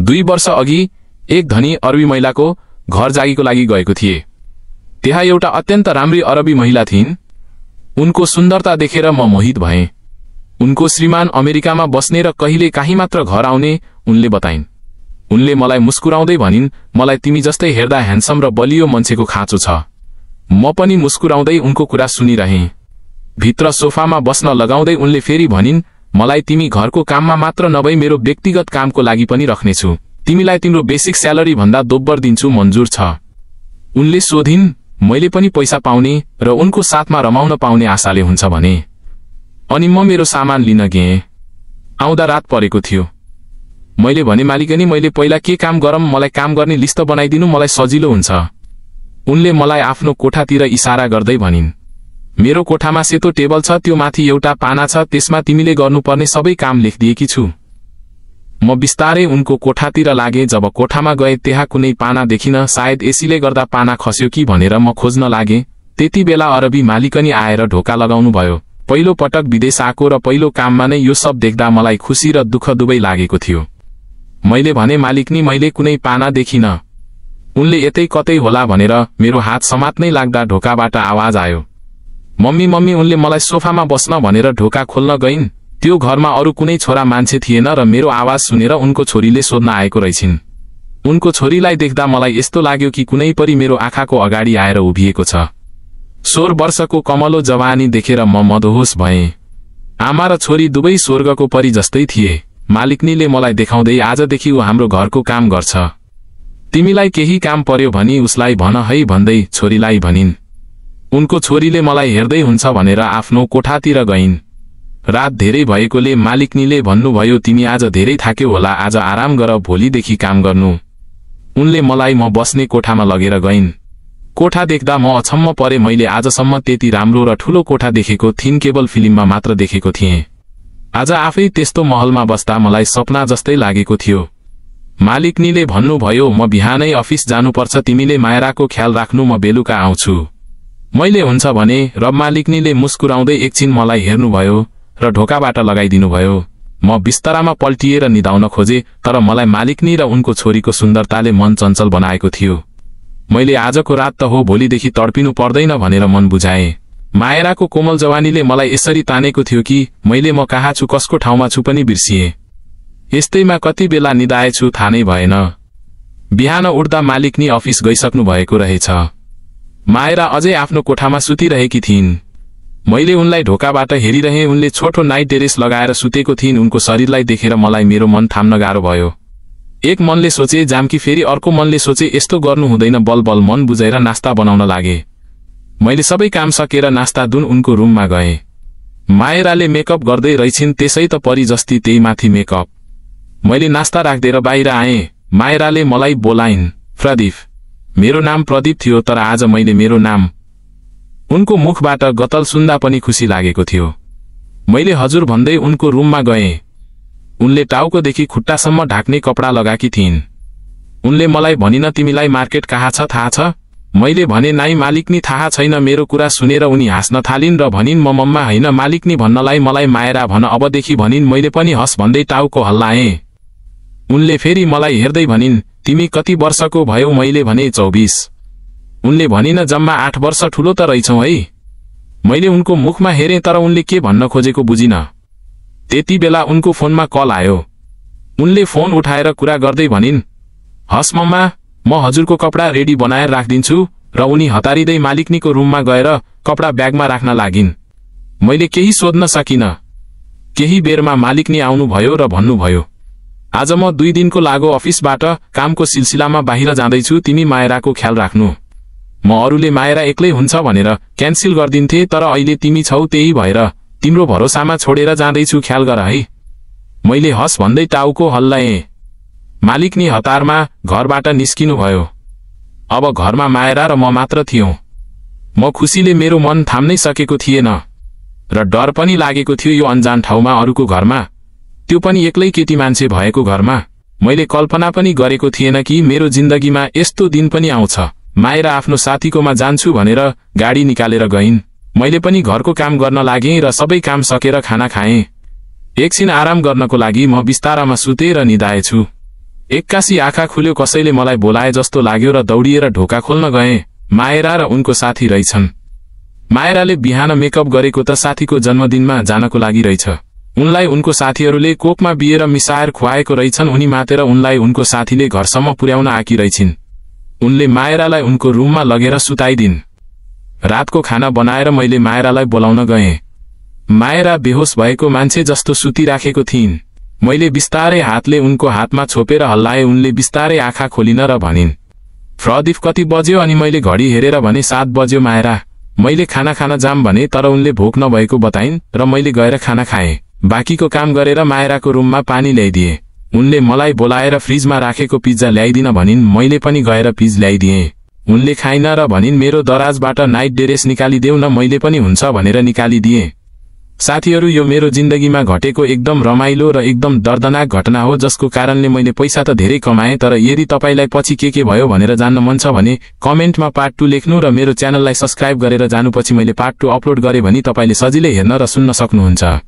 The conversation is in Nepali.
2 वर्ष अघि एक धनी अरबी महिलाको घर जागीको लागि गएको थिए। त्यहाँ एउटा अत्यन्त राम्री अरबी महिला थिइन्। उनको सुन्दरता देखेर म मोहित भएँ। उनको श्रीमान अमेरिकामा बस्ने र कहिले काहीँ मात्र घर आउने उनले बताइन्। उनले मलाई मुस्कुराउँदै भनिन्, मलाई तिमी जस्तै हेर्दा ह्यान्डसम र बलियो मान्छेको खाँचो छ। म पनि मुस्कुराउँदै उनको कुरा सुनिरहेँ। भित्र सोफामा बस्न लगाउँदै उनले फेरि भनिन्, मलाई तिमी घरको काममा मात्र नभई मेरो व्यक्तिगत कामको लागि पनि राख्नेछु। तिमीलाई तिम्रो बेसिक स्यालेरी भन्दा दोब्बर दिन्छु, मंजूर छ? उनले सोधिन्। मैले पनि पैसा पाउने र उनको साथमा रमाउन पाउने आशाले हुन्छ भने। अनि म मेरो सामान लिन गएँ। आउँदा रात परेको थियो। मैले भने, मालिकनी मैले पहिला के काम गरौँ, मलाई काम गर्ने लिस्ट बनाइदिनु, मलाई सजिलो हुन्छ। उनले मलाई आफ्नो कोठातिर इशारा गर्दै भनिन्, मेरो कोठामा सेतो टेबल छ, त्यो माथि एउटा पाना छ, त्यसमा तिमीले गर्नुपर्ने सबै काम लेखिदिएकी छु। म बिस्तारै उनको कोठातिर लागे। जब कोठामा गए त्यहाँ कुनै पाना देखिन। सायद एसीले गर्दा पाना खस्यो कि भनेर म खोज्न लागे। त्यति बेला अरबी मालिकनी आएर ढोका लगाउनु भयो। पहिलो पटक विदेश आएको र पहिलो काममा नै यो सब देख्दा मलाई खुसी र दुःख दुवै लागेको थियो। मैले भने, मालिकनी मैले कुनै पाना देखिन। उनले यतै कतै होला भनेर मेरो हात समात्नै लाग्दा ढोकाबाट आवाज आयो, मम्मी मम्मी। उनले मलाई सोफामा बस्न भनेर ढोका खोल्न गइन्। त्यो घरमा अरू कुनै छोरा मान्छे थिएन र मेरो आवाज सुनेर उनको छोरीले सोध्न आएको रहेछिन्। उनको छोरीलाई देख्दा मलाई यस्तो लाग्यो कि कुनै परी मेरो आँखाको अगाडि आएर उभिएको छ। 16 वर्षको कमलो जवानी देखेर म मदहोस भएँ। आमा र छोरी दुवै स्वर्गको परी जस्तै थिए। मालिकनीले मलाई देखाउँदै, आजदेखि ऊ हाम्रो घरको काम गर्छ। तिमीलाई केही काम पर्यो भनी उसलाई भन है भन्दै छोरीलाई भनिन्। उनको छोरीले मलाई हेर्दै हुन्छ भनेर आफ्नो कोठातिर गइन्। रात धेरै भएकोले मालिकनीले भन्नुभयो, तिमी आज धेरै थाक्यौ होला, आज आराम गर, भोलिदेखि काम गर्नु। उनले मलाई म बस्ने कोठामा लगेर गइन्। कोठा देख्दा म अचम्म परे। मैले आजसम्म त्यति राम्रो र ठूलो कोठा देखेको थिइनँ, केवल फिल्ममा मात्र देखेको थिएँ। आज आफै त्यस्तो महलमा बस्दा मलाई सपना जस्तै लागेको थियो। मालिकनीले भन्नुभयो, म बिहानै अफिस जानुपर्छ, तिमीले मायराको ख्याल राख्नु, म बेलुका आउँछु। मैले हुन्छ भने। र मालिकनीले मुस्कुराउँदै एकछिन मलाई हेर्नुभयो र ढोकाबाट लगाइदिनुभयो। म बिस्तरामा पल्टिएर निदाउन खोजे, तर मलाई मालिकनी र उनको छोरीको सुन्दरताले मन चञ्चल बनाएको थियो। मैले आजको रात त हो, भोलिदेखि तडपिनु पर्दैन भनेर मन बुझाएँ। मायराको कोमल जवानीले मलाई यसरी तानेको थियो कि मैले म कहाँ छु, कसको ठाउँमा छु पनि बिर्सिएँ। यस्तैमा कति बेला निदाएछु थाहा नै भएन। बिहान उठ्दा मालिकनी अफिस गइसक्नु भएको रहेछ। मायरा अझै आफ्नो कोठामा सुतिरहेकी थिइन्। मैले उनलाई ढोकाबाट हेरिरहेँ। उनले छोटो नाइट ड्रेस लगाएर सुतेको थिइन्। उनको शरीरलाई देखेर मलाई मेरो मन थाम्न गाह्रो भयो। एक मनले सोचे जामकी, फेरि अर्को मनले सोचे यस्तो गर्नु हुँदैन। बलबल मन बुझाएर नास्ता बनाउन लागे। मैले सबै काम सकेर नास्ता दुन उनको रुममा गएँ। मायराले मेकअप गर्दै रहेछिन्, त्यसै त परी जस्ती त्यही माथि मेकअप। मैले नास्ता राख्दिएर बाहिर आएँ। मायराले मलाई बोलाइन्, प्रदीप। मेरो नाम प्रदीप थियो, तर आज मैले मेरो नाम उनको मुखबाट गतल सुन्दा पनि खुसी लागेको थियो। मैले हजुर भन्दै उनको रुममा गएँ। उनले टाउकोदेखि खुट्टासम्म ढाक्ने कपडा लगाएकी थिइन्। उनले मलाई भनिन, तिमीलाई मार्केट कहाँ छ थाहा छ? मैले भने, नाइ मालिकनी, थाहा छैन। मेरो कुरा सुनेर उनी हाँस्न थालिन् र भनिन्, म मम्मा होइन, मालिकनी भन्नलाई मलाई मायरा भन अबदेखि भनिन्। मैले पनि हस भन्दै टाउको हल्लाएँ। उनले फेरि मलाई हेर्दै भनिन्, तिमी कति वर्षको भयो? मैले भने 24। उनले भनिन, जम्मा 8 वर्ष ठूलो त रहेछौ है। मैले उनको मुखमा हेरेँ, तर उनले के भन्न खोजेको बुझिन। त्यति बेला उनको फोनमा कल आयो। उनले फोन उठाएर कुरा गर्दै भनिन्, हस् मम्मा, म हजुरको कपडा रेडी बनाएर राखिदिन्छु। र उनी हतारिँदै मालिकनीको रुममा गएर कपडा ब्यागमा राख्न लागिन्। मैले केही सोध्न सकिन। केही बेरमा मालिकनी आउनुभयो र भन्नुभयो, आज म 2 दिनको लागि अफिसबाट कामको सिलसिलामा बाहिर जाँदैछु, तिमी मायराको ख्याल राख्नु। म अरूले मायरा एक्लै हुन्छ भनेर क्यान्सिल गर्दिन्थे, तर अहिले तिमी छौ, त्यही भएर तिम्रो भरोसामा छोडेर जाँदैछु, ख्याल गर है। मैले हस भन्दै टाउको हल्लाएँ। मालिकनी हतारमा घरबाट निस्किनुभयो। अब घरमा मायरा र म मात्र थियौं। म खुसीले मेरो मन थाम्नै सकेको थिएन र डर पनि लागेको थियो। यो अनजान ठाउँमा, अरूको घरमा, त्यो पनि एक्लै केटी मान्छे भएको घरमा। मैले कल्पना पनि गरेको थिएन कि मेरो जिन्दगीमा यस्तो दिन पनि आउँछ। मायरा आफ्नो साथीकोमा जान्छु भनेर गाडी निकालेर गइन्। मैले पनि घरको काम गर्न लागेँ र सबै काम सकेर खाना खाएँ। एकछिन आराम गर्नको लागि म बिस्तारामा सुतेर निदाएछु। एक्कासी आँखा खुल्यो, कसैले मलाई बोलाए जस्तो लाग्यो र दौडिएर ढोका खोल्न गए। मायरा र उनको साथी रहेछन्। मायराले बिहान मेकअप गरेको त साथीको जन्मदिनमा जानको लागि रहेछ। उनलाई उनको साथीहरूले कोकमा बिएर मिसाएर खुवाएको रहेछन्। उनी मातेर उनलाई उनको साथीले घरसम्म पुर्याउन आकी रहेछिन्। उनले मायरालाई उनको रुममा लगेर सुताइदिन्। रातको खाना बनाएर मैले मायरालाई बोलाउन गएँ। मायरा बेहोस भएको मान्छे जस्तो सुतिराखेको थिइन्। मैले बिस्तारै हातले उनको हातमा छोपेर हल्लाए। उनले बिस्तारै आँखा खोलिन र भनिन्, प्रदीप कति बज्यो? अनि मैले घडी हेरेर भने 7 बज्यो मायरा। मैले खाना खान जाम भने, तर उनले भोक नभएको बताइन् र मैले गएर खाना खाएँ। बाँकीको काम गरेर मायराको रुममा पानी ल्याइदिए। उनले मलाई बोलाएर फ्रिजमा राखेको पिज्जा ल्याइदिन भनिन्। मैले पनि गएर पिज ल्याइदिएँ। उनले खाइन र भनिन्, मेरो दराजबाट नाइट ड्रेस निकालिदेऊ न। मैले पनि हुन्छ भनेर निकालिदिएँ। साथीहरू, यो मेरो जिन्दगीमा घटेको एकदम रमाइलो र एकदम दर्दनाक घटना हो, जसको कारणले मैले पैसा त धेरै कमाएँ। तर यदि तपाईलाई पछि के भयो भनेर जान्न मन छ भने कमेन्टमा पार्ट 2 लेख्नु र मेरो च्यानललाई सब्स्क्राइब गरेर जानुपछि मैले पार्ट 2 अपलोड गरे भने तपाईले सजिलै हेर्न र सुन्न सक्नुहुन्छ।